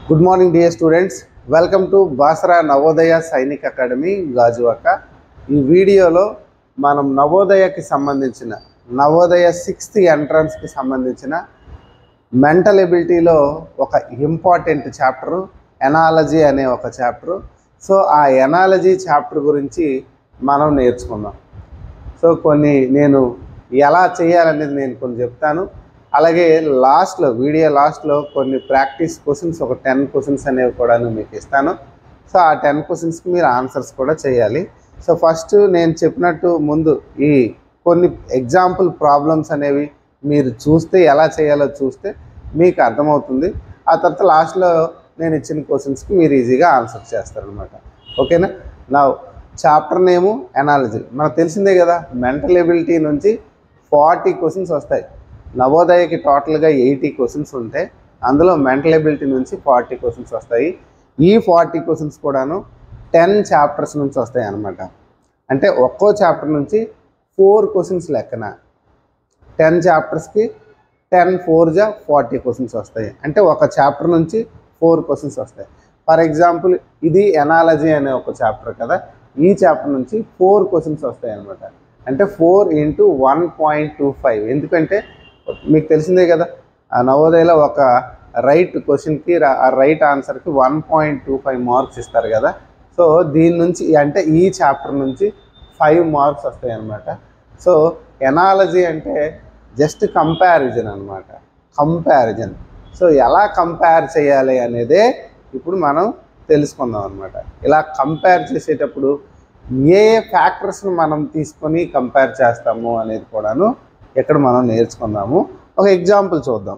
Good morning dear students, welcome to Basara Navodaya Sainik Academy Gajuwaka. ఈ వీడియోలో మనం నవోదయకి సంబంధించిన నవోదయ 6th ఎంట్రన్స్కి సంబంధించిన మెంటల్ ఎబిలిటీలో ఒక ఇంపార్టెంట్ చాప్టరు ఎనాలజీ అనే ఒక చాప్టరు. సో ఆ ఎనాలజీ చాప్టర్ గురించి మనం నేర్చుకుందాం. సో నేను ఎలా చేయాలనేది నేను కొన్ని చెప్తాను. అలాగే వీడియో లాస్ట్లో కొన్ని ప్రాక్టీస్ క్వశ్చన్స్, ఒక 10 క్వశ్చన్స్ అనేవి కూడా మీకు ఇస్తాను. సో ఆ 10 క్వశ్చన్స్కి మీరు ఆన్సర్స్ కూడా చేయాలి. సో ఫస్ట్ నేను చెప్పినట్టు ముందు ఈ కొన్ని ఎగ్జాంపుల్ ప్రాబ్లమ్స్ అనేవి మీరు చూస్తే, ఎలా చేయాలో చూస్తే మీకు అర్థమవుతుంది. ఆ తర్వాత లాస్ట్లో నేను ఇచ్చిన క్వశ్చన్స్కి మీరు ఈజీగా ఆన్సర్ చేస్తారనమాట. ఓకేనా? నా చాప్టర్ నేము ఎనాలజీ. మనకు తెలిసిందే కదా, మెంటల్ ఎబిలిటీ నుంచి 40 క్వశ్చన్స్ వస్తాయి. నవోదయకి టోటల్గా 80 క్వశ్చన్స్ ఉంటాయి. అందులో మెంటల్ ఎబిలిటీ నుంచి 40 క్వశ్చన్స్ వస్తాయి. ఈ 40 క్వశ్చన్స్ కూడాను 10 చాప్టర్స్ నుంచి వస్తాయి అన్నమాట. అంటే ఒక్కో చాప్టర్ నుంచి 4 క్వశ్చన్స్ లెక్కన 10 చాప్టర్స్కి 10 4 40 క్వశ్చన్స్ వస్తాయి. అంటే ఒక చాప్టర్ నుంచి 4 క్వశ్చన్స్ వస్తాయి. ఫర్ ఎగ్జాంపుల్ ఇది ఎనాలజీ అనే ఒక చాప్టర్ కదా, ఈ చాప్టర్ నుంచి 4 క్వశ్చన్స్ వస్తాయి అన్నమాట. అంటే 4 × 1.25. ఎందుకంటే మీకు తెలిసిందే కదా, ఆ నవోదయలో ఒక రైట్ క్వశ్చన్కి ఆ రైట్ ఆన్సర్కి 1.25 మార్క్స్ ఇస్తారు కదా. సో దీని నుంచి అంటే ఈ చాప్టర్ నుంచి 5 మార్క్స్ వస్తాయి అన్నమాట. సో ఎనాలజీ అంటే జస్ట్ కంపారిజన్ అనమాట, కంపారిజన్. సో ఎలా కంపేర్ చేయాలి అనేదే ఇప్పుడు మనం తెలుసుకుందాం అనమాట. ఇలా కంపేర్ చేసేటప్పుడు ఏ ఫ్యాక్టర్స్ని మనం తీసుకొని కంపేర్ చేస్తాము అనేది కూడాను ఇక్కడ మనం నేర్చుకుందాము. ఒక ఎగ్జాంపుల్ చూద్దాం.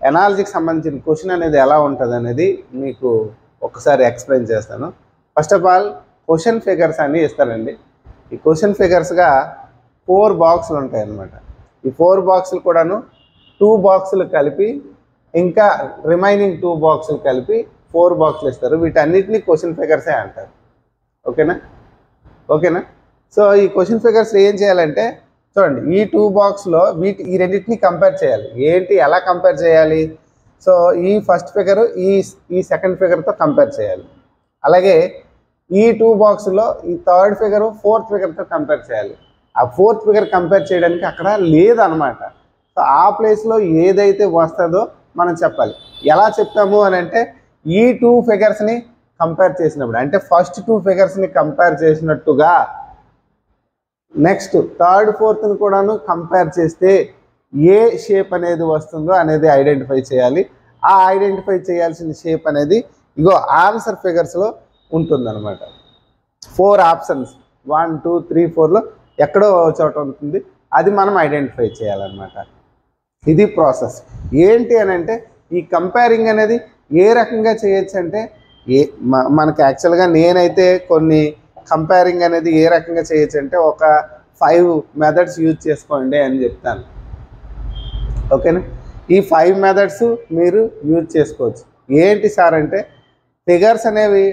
ఎనాలజీకి సంబంధించిన క్వశ్చన్ అనేది ఎలా ఉంటుంది అనేది మీకు ఒకసారి ఎక్స్ప్లెయిన్ చేస్తాను. First of all question figures అన్నీ ఇస్తారండి. ఈ క్వశ్చన్ ఫిగర్స్గా 4 బాక్సులు ఉంటాయి అన్నమాట. ఈ 4 బాక్సులు కూడాను 2 బాక్సులు కలిపి, ఇంకా రిమైనింగ్ 2 బాక్సులు కలిపి 4 బాక్సులు ఇస్తారు. వీటన్నిటిని క్వశ్చన్ ఫిగర్సే అంటారు. ఓకేనా? సో ఈ క్వశ్చన్ ఫిగర్స్ ఏం చేయాలంటే చూడండి, ఈ 2 బాక్స్లో ఈ రెండింటిని కంపేర్ చేయాలి. ఎలా కంపేర్ చేయాలి? సో ఈ ఫస్ట్ ఫిగరు ఈ సెకండ్ ఫిగర్తో కంపేర్ చేయాలి. అలాగే ఈ 2 బాక్స్లో ఈ థర్డ్ ఫిగరు 4th ఫిగర్తో కంపేర్ చేయాలి. ఆ 4th ఫిగర్ కంపేర్ చేయడానికి అక్కడ లేదనమాట. సో ఆ ప్లేస్లో ఏదైతే వస్తుందో మనం చెప్పాలి. ఎలా చెప్తాము అని అంటే, ఈ 2 ఫిగర్స్ని కంపేర్ చేసినప్పుడు, అంటే ఫస్ట్ 2 ఫిగర్స్ని కంపేర్ చేసినట్టుగా నెక్స్ట్ థర్డ్ 4th కూడాను కంపేర్ చేస్తే ఏ షేప్ అనేది వస్తుందో అనేది ఐడెంటిఫై చేయాలి. ఆ ఐడెంటిఫై చేయాల్సిన షేప్ అనేది ఇగో ఆన్సర్ ఫిగర్స్లో ఉంటుందన్నమాట. 4 ఆప్షన్స్ 1 2 3 4లో ఎక్కడో చోట ఉంటుంది. అది మనం ఐడెంటిఫై చేయాలన్నమాట. ఇది ప్రాసెస్. ఏంటి అని అంటే, ఈ కంపేరింగ్ అనేది ఏ రకంగా చేయొచ్చు అంటే, మనకి యాక్చువల్గా నేనైతే కొన్ని కంపేరింగ్ అనేది ఏ రకంగా చేయొచ్చు అంటే, ఒక 5 మెథడ్స్ యూజ్ చేసుకోండి అని చెప్తాను. ఓకేనా? ఈ 5 మెథడ్స్ మీరు యూజ్ చేసుకోవచ్చు. ఏంటి సార్ అంటే, ఫిగర్స్ అనేవి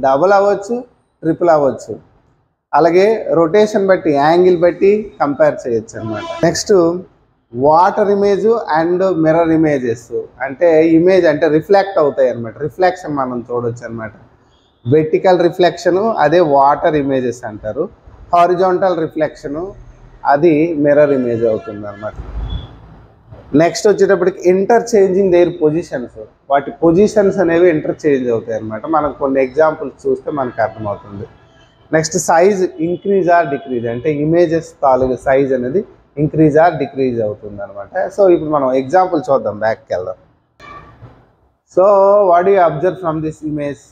డబుల్ అవ్వచ్చు, ట్రిపుల్ అవ్వచ్చు. అలాగే రొటేషన్ బట్టి, యాంగిల్ బట్టి కంపేర్ చేయొచ్చు అనమాట. Next water image and mirror images. అంటే ఇమేజ్ అంటే రిఫ్లెక్ట్ అవుతాయి అనమాట. రిఫ్లెక్షన్ మనం చూడవచ్చు అనమాట. వెర్టికల్ రిఫ్లెక్షను అదే వాటర్ ఇమేజెస్ అంటారు. హారిజాంటల్ రిఫ్లెక్షను అది మిర్రర్ ఇమేజ్ అవుతుంది అనమాట. నెక్స్ట్ వచ్చేటప్పటికి ఇంటర్చేంజింగ్ దేర్ పొజిషన్స్. వాటి పొజిషన్స్ అనేవి ఇంటర్చేంజ్ అవుతాయి అనమాట. మనం కొన్ని ఎగ్జాంపుల్స్ చూస్తే మనకు అర్థమవుతుంది. Next size increase or decrease. అంటే ఇమేజెస్ తాలూకు సైజ్ అనేది ఇంక్రీజ్ ఆర్ డిక్రీజ్ అవుతుంది అనమాట. సో ఇప్పుడు మనం ఎగ్జాంపుల్ చూద్దాం, బ్యాక్కి వెళ్దాం. So what you observe from this image?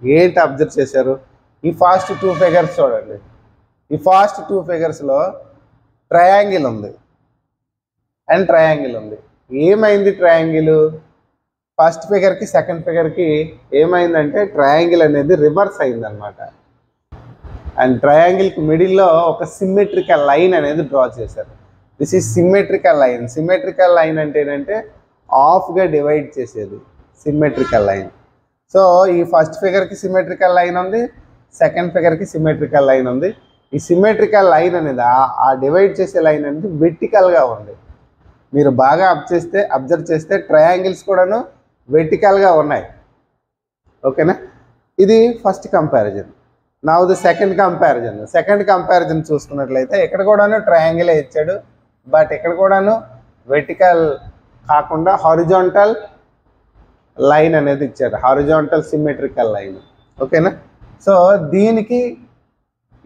ఏంటి అబ్జర్వ్ చేశారు? ఈ ఫాస్ట్ 2 ఫిగర్స్ చూడండి. ఈ ఫాస్ట్ 2 ఫిగర్స్లో ట్రయాంగిల్ ఉంది అండ్ ట్రయాంగిల్ ఉంది. ఏమైంది ట్రయాంగిల్? ఫస్ట్ ఫిగర్కి సెకండ్ ఫిగర్కి ఏమైందంటే ట్రయాంగిల్ అనేది రివర్స్ అయిందనమాట. అండ్ ట్రయాంగిల్కి మిడిల్లో ఒక సిమ్మెట్రికల్ లైన్ అనేది డ్రా చేశారు. This is symmetrical line. Symmetrical line అంటే ఏంటంటే హాఫ్గా డివైడ్ చేసేది సిమ్మెట్రికల్ లైన్. సో ఈ ఫస్ట్ ఫిగర్కి సిమెట్రికల్ లైన్ ఉంది, సెకండ్ ఫిగర్కి సిమెట్రికల్ లైన్ ఉంది. ఈ సిమెట్రికల్ లైన్ అనేది ఆ డివైడ్ చేసే లైన్ అనేది వెర్టికల్గా ఉంది. మీరు బాగా అబ్జర్వ్ చేస్తే ట్రయాంగిల్స్ కూడాను వెర్టికల్గా ఉన్నాయి. ఓకేనా, ఇది first comparison. Now the second comparison చూసుకున్నట్లయితే ఇక్కడ కూడాను ట్రయాంగిలే ఇచ్చాడు, బట్ ఇక్కడ కూడాను వెర్టికల్ కాకుండా హారిజాంటల్ లైన్ అనేది ఇచ్చాడు, హారిజాంటల్ సిమెట్రికల్ లైన్. ఓకేనా, సో దీనికి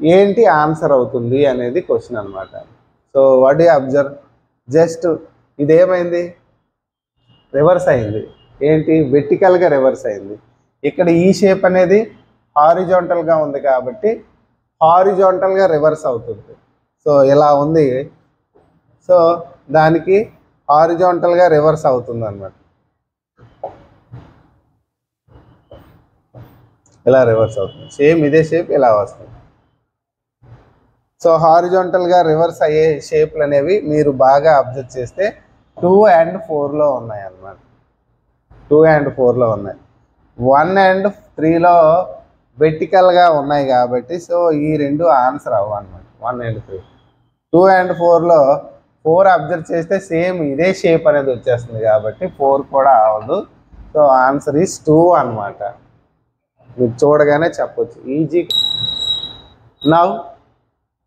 ఏంటి ఆన్సర్ అవుతుంది అనేది క్వశ్చన్ అనమాట. So what you observe, just ఇదేమైంది, రివర్స్ అయింది. ఏంటి, వెర్టికల్గా రివర్స్ అయింది. ఇక్కడ ఈ షేప్ అనేది హారిజాంటల్గా ఉంది కాబట్టి హారిజాంటల్గా రివర్స్ అవుతుంది. సో ఇలా ఉంది, సో దానికి హారిజాంటల్గా రివర్స్ అవుతుంది అన్నమాట. ఇలా రివర్స్ అవుతుంది, సేమ్ ఇదే షేప్ ఇలా వస్తుంది. సో హారిజాంటల్గా రివర్స్ అయ్యే షేప్లు అనేవి మీరు బాగా అబ్జర్వ్ చేస్తే 2 and 4లో ఉన్నాయి అన్నమాట. 2 and 4లో ఉన్నాయి. 1 and 3లో వెర్టికల్గా ఉన్నాయి కాబట్టి సో ఈ రెండు ఆన్సర్ అవ్వన్నమాట. 1 and 3. 2 and 4లో 4 అబ్జర్వ్ చేస్తే సేమ్ ఇదే షేప్ అనేది వచ్చేస్తుంది కాబట్టి 4 కూడా అవ్వదు. సో ఆన్సర్ ఈస్ 2 అన్నమాట. మీరు చూడగానే చెప్పొచ్చు easy. Now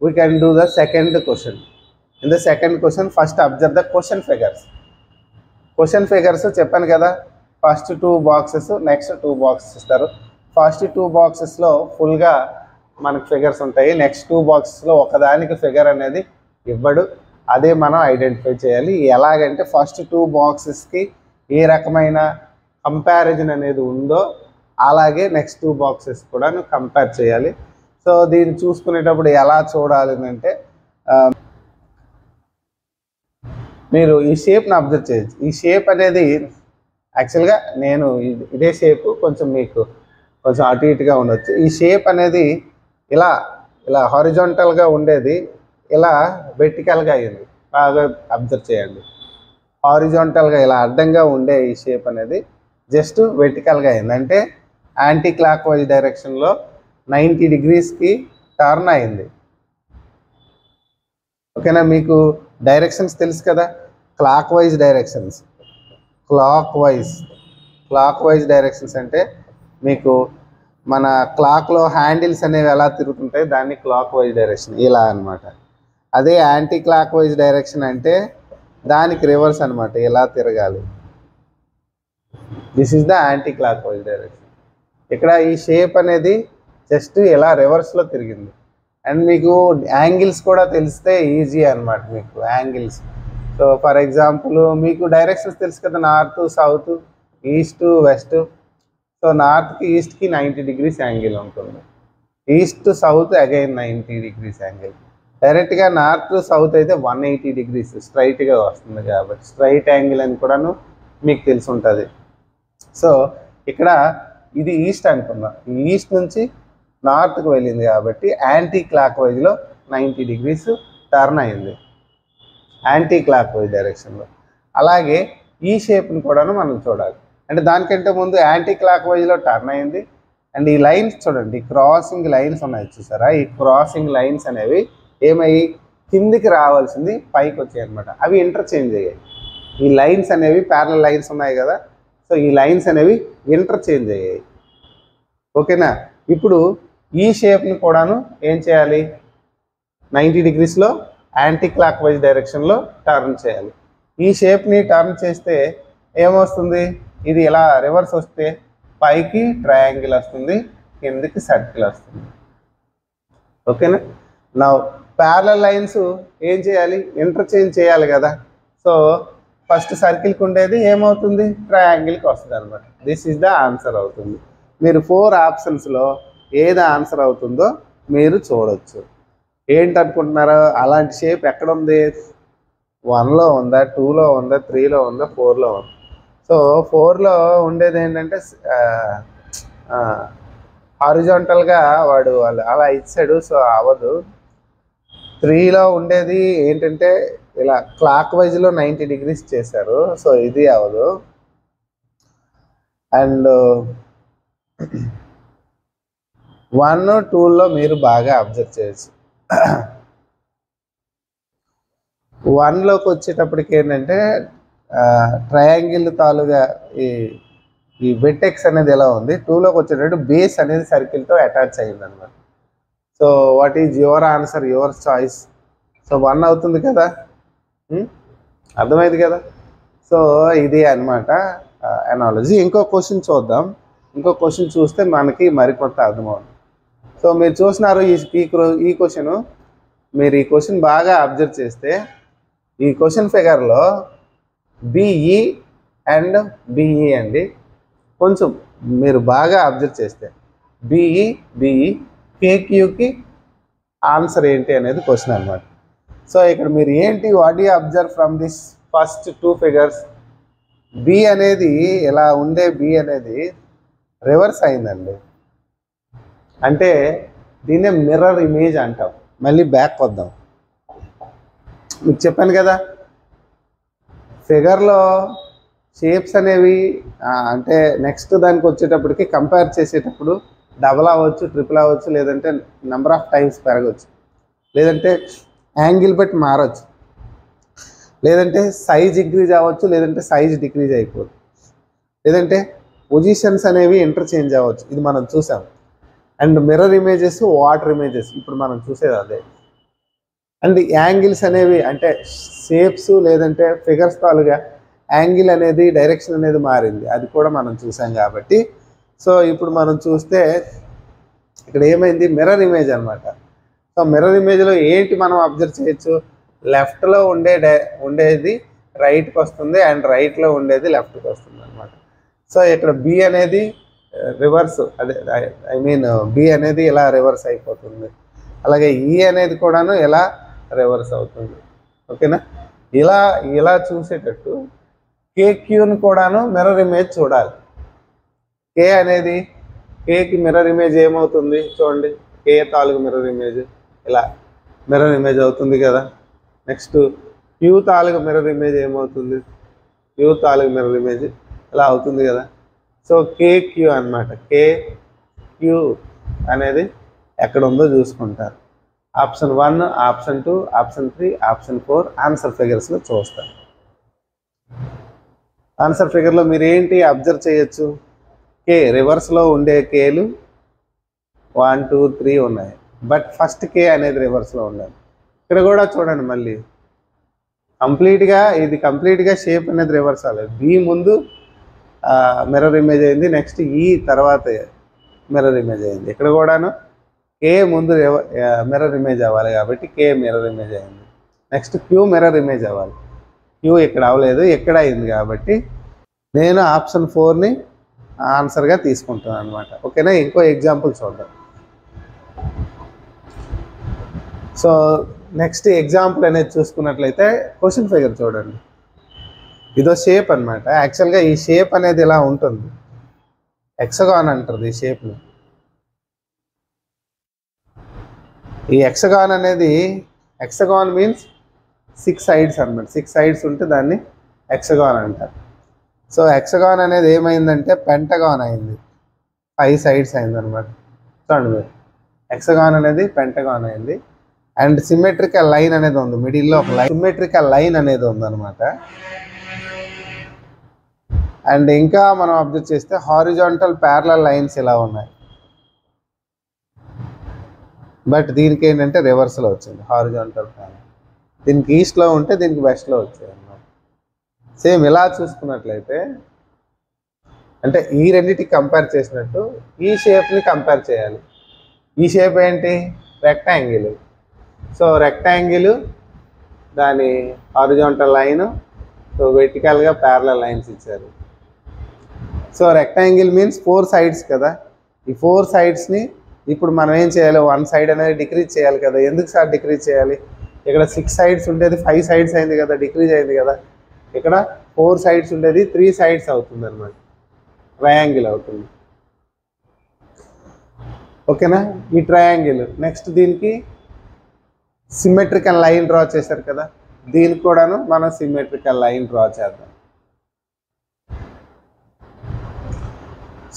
we can do the second question. In the second question, first observe the question figures చెప్పాను కదా, ఫస్ట్ 2 బాక్సెస్ నెక్స్ట్ 2 బాక్సెస్ ఇస్తారు. ఫస్ట్ 2 బాక్సెస్లో ఫుల్గా మనకు ఫిగర్స్ ఉంటాయి, నెక్స్ట్ 2 బాక్సెస్లో ఒకదానికి ఫిగర్ అనేది ఇవ్వడు, అదే మనం ఐడెంటిఫై చేయాలి. ఎలాగంటే ఫస్ట్ 2 బాక్సెస్కి ఏ రకమైన కంపారిజన్ అనేది ఉందో అలాగే నెక్స్ట్ 2 బాక్సెస్ కూడా కంపేర్ చేయాలి. సో దీన్ని చూసుకునేటప్పుడు ఎలా చూడాలి అంటే మీరు ఈ షేప్ని అబ్జర్వ్ చేయొచ్చు. ఈ షేప్ అనేది యాక్చువల్గా నేను ఇదే షేప్ కొంచెం మీకు కొంచెం అటు ఇటుగా ఉండొచ్చు. ఈ షేప్ అనేది ఇలా ఇలా హారిజాంటల్గా ఉండేది ఇలా వెర్టికల్గా అయ్యింది. బాగా అబ్జర్వ్ చేయండి, హారిజాంటల్గా ఇలా అడ్డంగా ఉండే ఈ షేప్ అనేది జస్ట్ వెర్టికల్గా అయింది. అంటే యాంటీ క్లాక్ వైజ్ డైరెక్షన్లో 90 degreesకి టర్న్ అయింది. ఓకేనా, మీకు డైరెక్షన్స్ తెలుసు కదా, clock wise directions. Clock wise directions అంటే మీకు మన క్లాక్లో హ్యాండిల్స్ అనేవి ఎలా తిరుగుతుంటాయి, దాన్ని క్లాక్ వైజ్ డైరెక్షన్ ఇలా అనమాట. అదే యాంటీ క్లాక్ వైజ్ డైరెక్షన్ అంటే దానికి రివర్స్ అనమాట, ఇలా తిరగాలి. This is the anti clock wise direction. ఇక్కడ ఈ షేప్ అనేది జస్ట్ ఇలా రివర్స్లో తిరిగింది. అండ్ మీకు యాంగిల్స్ కూడా తెలిస్తే ఈజీ అనమాట మీకు యాంగిల్స్. సో ఫర్ ఎగ్జాంపుల్ మీకు డైరెక్షన్స్ తెలుసు కదా, north south east west. So నార్త్కి ఈస్ట్కి 90 degrees యాంగిల్ ఉంటుంది, east south again 90 degrees angle. డైరెక్ట్గా నార్త్ సౌత్ అయితే 180 degrees స్ట్రైట్గా వస్తుంది కాబట్టి స్ట్రైట్ యాంగిల్ అని కూడాను మీకు తెలిసి ఉంటుంది. సో ఇక్కడ ఇది ఈస్ట్ అనుకుందాం, ఈస్ట్ నుంచి నార్త్కి వెళ్ళింది కాబట్టి యాంటీ క్లాక్ వైజ్లో 90 degrees టర్న్ అయింది, యాంటీ క్లాక్ వైజ్ డైరెక్షన్లో. అలాగే ఈ షేప్ని కూడాను మనం చూడాలి. అంటే దానికంటే ముందు యాంటీ క్లాక్ వైజ్లో టర్న్ అయింది. అండ్ ఈ లైన్స్ చూడండి, క్రాసింగ్ లైన్స్ ఉన్నాయి చూసారా, ఈ క్రాసింగ్ లైన్స్ అనేవి ఏమయ్యి కిందికి రావాల్సింది పైకి వచ్చాయి అనమాట, అవి ఇంటర్చేంజ్ అయ్యాయి. ఈ లైన్స్ అనేవి ప్యారలల్ లైన్స్ ఉన్నాయి కదా, సో ఈ లైన్స్ అనేవి ఇంటర్చేంజ్ అయ్యాయి. ఓకేనా, ఇప్పుడు ఈ షేప్ని కూడాను ఏం చేయాలి, 90 degreesలో యాంటీ క్లాక్ వైజ్ డైరెక్షన్లో టర్న్ చేయాలి. ఈ షేప్ని టర్న్ చేస్తే ఏమొస్తుంది, ఇది ఇలా రివర్స్ వస్తే పైకి ట్రయాంగిల్ వస్తుంది, కిందికి సర్కిల్ వస్తుంది. ఓకేనా, నా ప్యారలల్ లైన్స్ ఏం చేయాలి, ఇంటర్చేంజ్ చేయాలి కదా. సో ఫస్ట్ సర్కిల్కి ఉండేది ఏమవుతుంది, ట్రయాంగిల్కి వస్తుంది అనమాట. దిస్ ఈజ్ ద ఆన్సర్ అవుతుంది. మీరు 4 ఆప్షన్స్లో ఏది ఆన్సర్ అవుతుందో మీరు చూడవచ్చు. ఏంటనుకుంటున్నారో, అలాంటి షేప్ ఎక్కడ ఉంది, 1లో ఉందా, 2లో ఉందా, 3లో ఉందా, 4లో ఉందా. సో 4లో ఉండేది ఏంటంటే హారిజాంటల్గా వాడు అలా ఇచ్చాడు, సో అవ్వదు. 3లో ఉండేది ఏంటంటే ఇలా క్లాక్ వైజ్లో 90 degrees చేశారు, సో ఇది అవ్వదు. అండ్ 1, 2లో మీరు బాగా అబ్జర్వ్ చేయొచ్చు. 1లోకి వచ్చేటప్పటికి ఏంటంటే ట్రయాంగిల్ తాలుగా ఈ ఈ వెట్టెక్స్ అనేది ఎలా ఉంది, 2లోకి వచ్చేటట్టు బేస్ అనేది సర్కిల్తో అటాచ్ అయ్యింది అనమాట. So what is your answer, your choice? So 1 అవుతుంది కదా, అర్థమైంది కదా. సో ఇది అనమాట అనాలజీ. ఇంకో క్వశ్చన్ చూద్దాం. ఇంకో క్వశ్చన్ చూస్తే మనకి మరికొంత అర్థమవుతుంది. సో మీరు చూసినారు ఈ క్వశ్చన్, మీరు ఈ క్వశ్చన్ బాగా అబ్జర్వ్ చేస్తే ఈ క్వశ్చన్ ఫిగర్లో బిఈ అండ్ బిఈ అండి, కొంచెం మీరు బాగా అబ్జర్వ్ చేస్తే బిఈ కేక్యూకి ఆన్సర్ ఏంటి అనేది క్వశ్చన్ అనమాట. సో ఇక్కడ మీరు ఏంటి, what you observe from this first 2 figures? B అనేది ఇలా ఉండే బి అనేది రివర్స్ అయిందండి. అంటే దీన్నే మిర్రర్ ఇమేజ్ అంటాం. మళ్ళీ బ్యాక్ వద్దాం. మీకు చెప్పాను కదా, ఫిగర్లో షేప్స్ అనేవి అంటే నెక్స్ట్ దానికి వచ్చేటప్పటికి కంపేర్ చేసేటప్పుడు డబల్ అవ్వచ్చు, ట్రిపుల్ అవ్వచ్చు, లేదంటే నెంబర్ ఆఫ్ టైమ్స్ పెరగవచ్చు, లేదంటే యాంగిల్ బట్టి మారచ్చు, లేదంటే సైజ్ ఇంక్రీజ్ అవ్వచ్చు, లేదంటే సైజ్ డిక్రీజ్ అయిపోవచ్చు, లేదంటే పొజిషన్స్ అనేవి ఇంటర్చేంజ్ అవ్వచ్చు. ఇది మనం చూసాం. And mirror images, water images ఇప్పుడు మనం చూసేది అదే. అండ్ యాంగిల్స్ అనేవి అంటే షేప్స్ లేదంటే ఫిగర్స్ తాలుగా యాంగిల్ అనేది, డైరెక్షన్ అనేది మారింది, అది కూడా మనం చూసాం కాబట్టి. సో ఇప్పుడు మనం చూస్తే ఇక్కడ ఏమైంది, మిర్రర్ ఇమేజ్ అనమాట. సో మిర్రర్ ఇమేజ్లో ఏంటి మనం అబ్జర్వ్ చేయొచ్చు, లెఫ్ట్లో ఉండేది రైట్కి వస్తుంది అండ్ రైట్లో ఉండేది లెఫ్ట్కి వస్తుంది అనమాట. సో ఇక్కడ బి అనేది రివర్స్, అదే ఐ మీన్ బి అనేది ఇలా రివర్స్ అయిపోతుంది, అలాగే ఈ అనేది కూడాను ఎలా రివర్స్ అవుతుంది. ఓకేనా, ఇలా చూసేటట్టు కేక్యూని కూడాను మిర్రర్ ఇమేజ్ చూడాలి. కే అనేది, కేకి మిర్రర్ ఇమేజ్ ఏమవుతుంది చూడండి, కే తాలూకు మిర్రర్ ఇమేజ్ ఇలా మిర్రర్ ఇమేజ్ అవుతుంది కదా. నెక్స్ట్ క్యూ తాలూకు మిర్రర్ ఇమేజ్ ఏమవుతుంది, క్యూ తాలూకు మిర్రర్ ఇమేజ్ ఇలా అవుతుంది కదా. సో కేక్యూ అనమాట. కేక్యూ అనేది ఎక్కడ ఉందో చూసుకుంటారు. Option 1, option 2, option 3, option 4 answer ఫిగర్స్లో చూస్తారు. ఆన్సర్ ఫిగర్లో మీరు ఏంటి అబ్జర్వ్ చేయొచ్చు, కే రివర్స్లో ఉండే కేలు 1, 2, 3 ఉన్నాయి. బట్ ఫస్ట్ కే అనేది రివర్స్లో ఉండాలి. ఇక్కడ కూడా చూడండి, మళ్ళీ కంప్లీట్గా షేప్ అనేది రివర్స్ అవ్వలేదు. బి ముందు మిర్రర్ ఇమేజ్ అయింది, నెక్స్ట్ ఈ తర్వాత మిర్రర్ ఇమేజ్ అయింది. ఇక్కడ కూడాను కే ముందు మిర్రర్ ఇమేజ్ అవ్వాలి కాబట్టి కే మిర్రర్ ఇమేజ్ అయింది. నెక్స్ట్ క్యూ మిర్రర్ ఇమేజ్ అవ్వాలి, క్యూ ఇక్కడ అవ్వలేదు, ఎక్కడ అయింది కాబట్టి నేను ఆప్షన్ 4ని ఆన్సర్గా తీసుకుంటాను అనమాట. ఓకేనా, ఇంకో ఎగ్జాంపుల్ చూద్దాం. సో నెక్స్ట్ ఎగ్జాంపుల్ అనేది చూసుకున్నట్లయితే క్వశ్చన్ ఫిగర్ చూడండి. ఇదో షేప్ అనమాట. యాక్చువల్గా ఈ షేప్ అనేది ఇలా ఉంటుంది, హెక్సగాన్ అంటారు ఈ షేప్ని. ఈ హెక్సగాన్ అనేది, హెక్సగాన్ మీన్స్ 6 సైడ్స్ అనమాట. 6 సైడ్స్ ఉంటే దాన్ని హెక్సగాన్ అంటారు. సో హెక్సగాన్ అనేది ఏమైందంటే పెంటగాన్ అయింది, 5 సైడ్స్ అయింది అనమాట. చూడండి మీరు, హెక్సగాన్ అనేది పెంటగాన్ అయింది. అండ్ సిమెట్రికల్ లైన్ అనేది ఉంది, మిడిల్లో ఒక లైన్, సిమెట్రికల్ లైన్ అనేది ఉందన్నమాట. అండ్ ఇంకా మనం అబ్జర్వ్ చేస్తే హారిజాంటల్ ప్యారలల్ లైన్స్ ఇలా ఉన్నాయి. బట్ దీనికి ఏంటంటే రివర్స్లో వచ్చింది హారిజాంటల్ ప్యారలల్. దీనికి ఈస్ట్లో ఉంటే దీనికి వెస్ట్లో వచ్చాయి అన్నమాట. సేమ్ ఇలా చూసుకున్నట్లయితే అంటే ఈ రెండింటికి కంపేర్ చేసినట్టు ఈ షేప్ని కంపేర్ చేయాలి. ఈ షేప్ ఏంటి, రెక్టాంగిల్. సో రెక్టాంగిల్, దాని హారిజాంటల్ లైన్, సో వెర్టికల్గా ప్యారలల్ లైన్స్ ఇచ్చారు. సో రెక్టాంగిల్ మీన్స్ 4 సైడ్స్ కదా. ఈ 4 సైడ్స్ని ఇప్పుడు మనం ఏం చేయాలి, 1 సైడ్ అనేది డిక్రీజ్ చేయాలి కదా. ఎందుకు సార్ డిక్రీజ్ చేయాలి, ఇక్కడ 6 సైడ్స్ ఉండేది 5 సైడ్స్ అయింది కదా, డిక్రీజ్ అయింది కదా. ఇక్కడ 4 సైడ్స్ ఉండేది 3 సైడ్స్ అవుతుంది అనమాట, ట్రయాంగిల్ అవుతుంది. ఓకేనా, ఈ ట్రయాంగిల్. నెక్స్ట్ దీనికి సిమెట్రికల్ లైన్ డ్రా చేశారు కదా, దీనికి కూడాను మనం సిమెట్రికల్ లైన్ డ్రా చేద్దాం.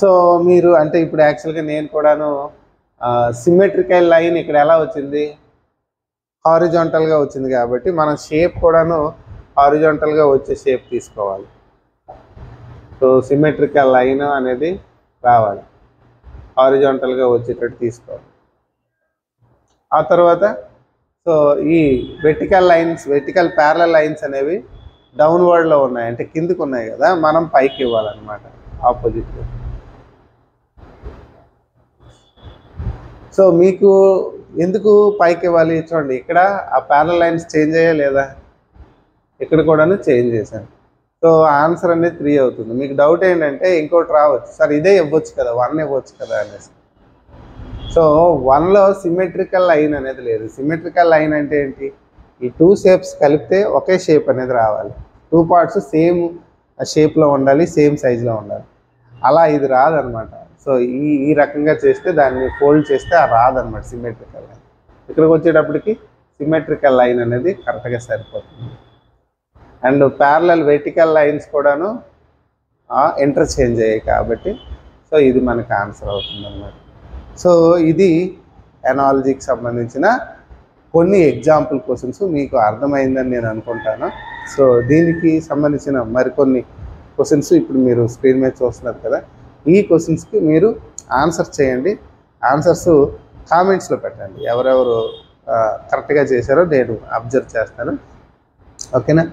సో మీరు అంటే ఇప్పుడు యాక్చువల్గా నేను కూడాను సిమెట్రికల్ లైన్ ఇక్కడ ఎలా వచ్చింది, హారిజాంటల్గా వచ్చింది కాబట్టి మనం షేప్ కూడాను హారిజాంటల్గా వచ్చే షేప్ తీసుకోవాలి. సో సిమెట్రికల్ లైన్ అనేది రావాలి, హారిజాంటల్గా వచ్చేటట్టు తీసుకోవాలి. ఆ తర్వాత సో ఈ వెర్టికల్ ప్యారలల్ లైన్స్ అనేవి డౌన్వర్డ్లో ఉన్నాయి, అంటే కిందికి ఉన్నాయి కదా, మనం పైకి ఇవ్వాలన్నమాట ఆపోజిట్లో. సో మీకు ఎందుకు పైకి ఇవ్వాలి చూడండి, ఇక్కడ ఆ ప్యారలల్ లైన్స్ చేంజ్ అయ్యా లేదా, ఇక్కడ కూడాను చేంజ్ చేశాను. సో ఆన్సర్ అనేది 3 అవుతుంది. మీకు డౌట్ ఏంటంటే ఇంకోటి రావచ్చు, సార్ ఇదే ఇవ్వచ్చు కదా, 1 ఇవ్వచ్చు కదా అనేసి. సో 1లో సిమెట్రికల్ లైన్ అనేది లేదు. సిమెట్రికల్ లైన్ అంటే ఏంటి, ఈ 2 షేప్స్ కలిపితే ఒకే షేప్ అనేది రావాలి, 2 పార్ట్స్ సేమ్ షేప్లో ఉండాలి, సేమ్ సైజులో ఉండాలి. అలా ఇది రాదనమాట. సో ఈ రకంగా చేస్తే దాన్ని ఫోల్డ్ చేస్తే రాదనమాట సిమెట్రికల్ లైన్. ఇక్కడికి వచ్చేటప్పటికి సిమెట్రికల్ లైన్ అనేది కరెక్ట్గా సరిపోతుంది. అండ్ ప్యారలల్ వెర్టికల్ లైన్స్ కూడాను ఇంటర్చేంజ్ అయ్యాయి కాబట్టి సో ఇది మనకు ఆన్సర్ అవుతుంది అన్నమాట. సో ఇది ఎనాలజీకి సంబంధించిన కొన్ని ఎగ్జాంపుల్ క్వశ్చన్స్ మీకు అర్థమైందని నేను అనుకుంటాను. సో దీనికి సంబంధించిన మరికొన్ని క్వశ్చన్స్ ఇప్పుడు మీరు స్క్రీన్ మీద చూస్తున్నారు కదా, ఈ క్వశ్చన్స్కి మీరు ఆన్సర్ చేయండి. ఆన్సర్స్ కామెంట్స్లో పెట్టండి, ఎవరెవరు కరెక్ట్గా చేశారో నేను అబ్జర్వ్ చేస్తాను. ఓకేనా,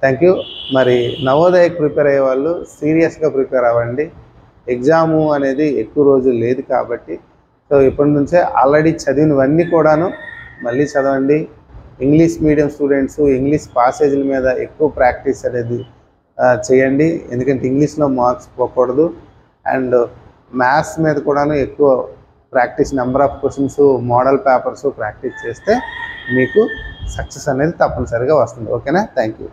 థ్యాంక్ యూ. మరి నవోదయకు ప్రిపేర్ అయ్యే వాళ్ళు సీరియస్గా ప్రిపేర్ అవ్వండి. ఎగ్జాము అనేది ఎక్కువ రోజులు లేదు కాబట్టి సో ఇప్పటి నుంచే ఆల్రెడీ చదివినవన్నీ కూడాను మళ్ళీ చదవండి. ఇంగ్లీష్ మీడియం స్టూడెంట్స్ ఇంగ్లీష్ పాసేజీల మీద ఎక్కువ ప్రాక్టీస్ అనేది చేయండి, ఎందుకంటే ఇంగ్లీష్లో మార్క్స్ పోకూడదు. అండ్ మ్యాథ్స్ మీద కూడాను ఎక్కువ practice, number of questions, model papers practice చేస్తే మీకు సక్సెస్ అనేది తప్పనిసరిగా వస్తుంది. ఓకేనా, థ్యాంక్ యూ.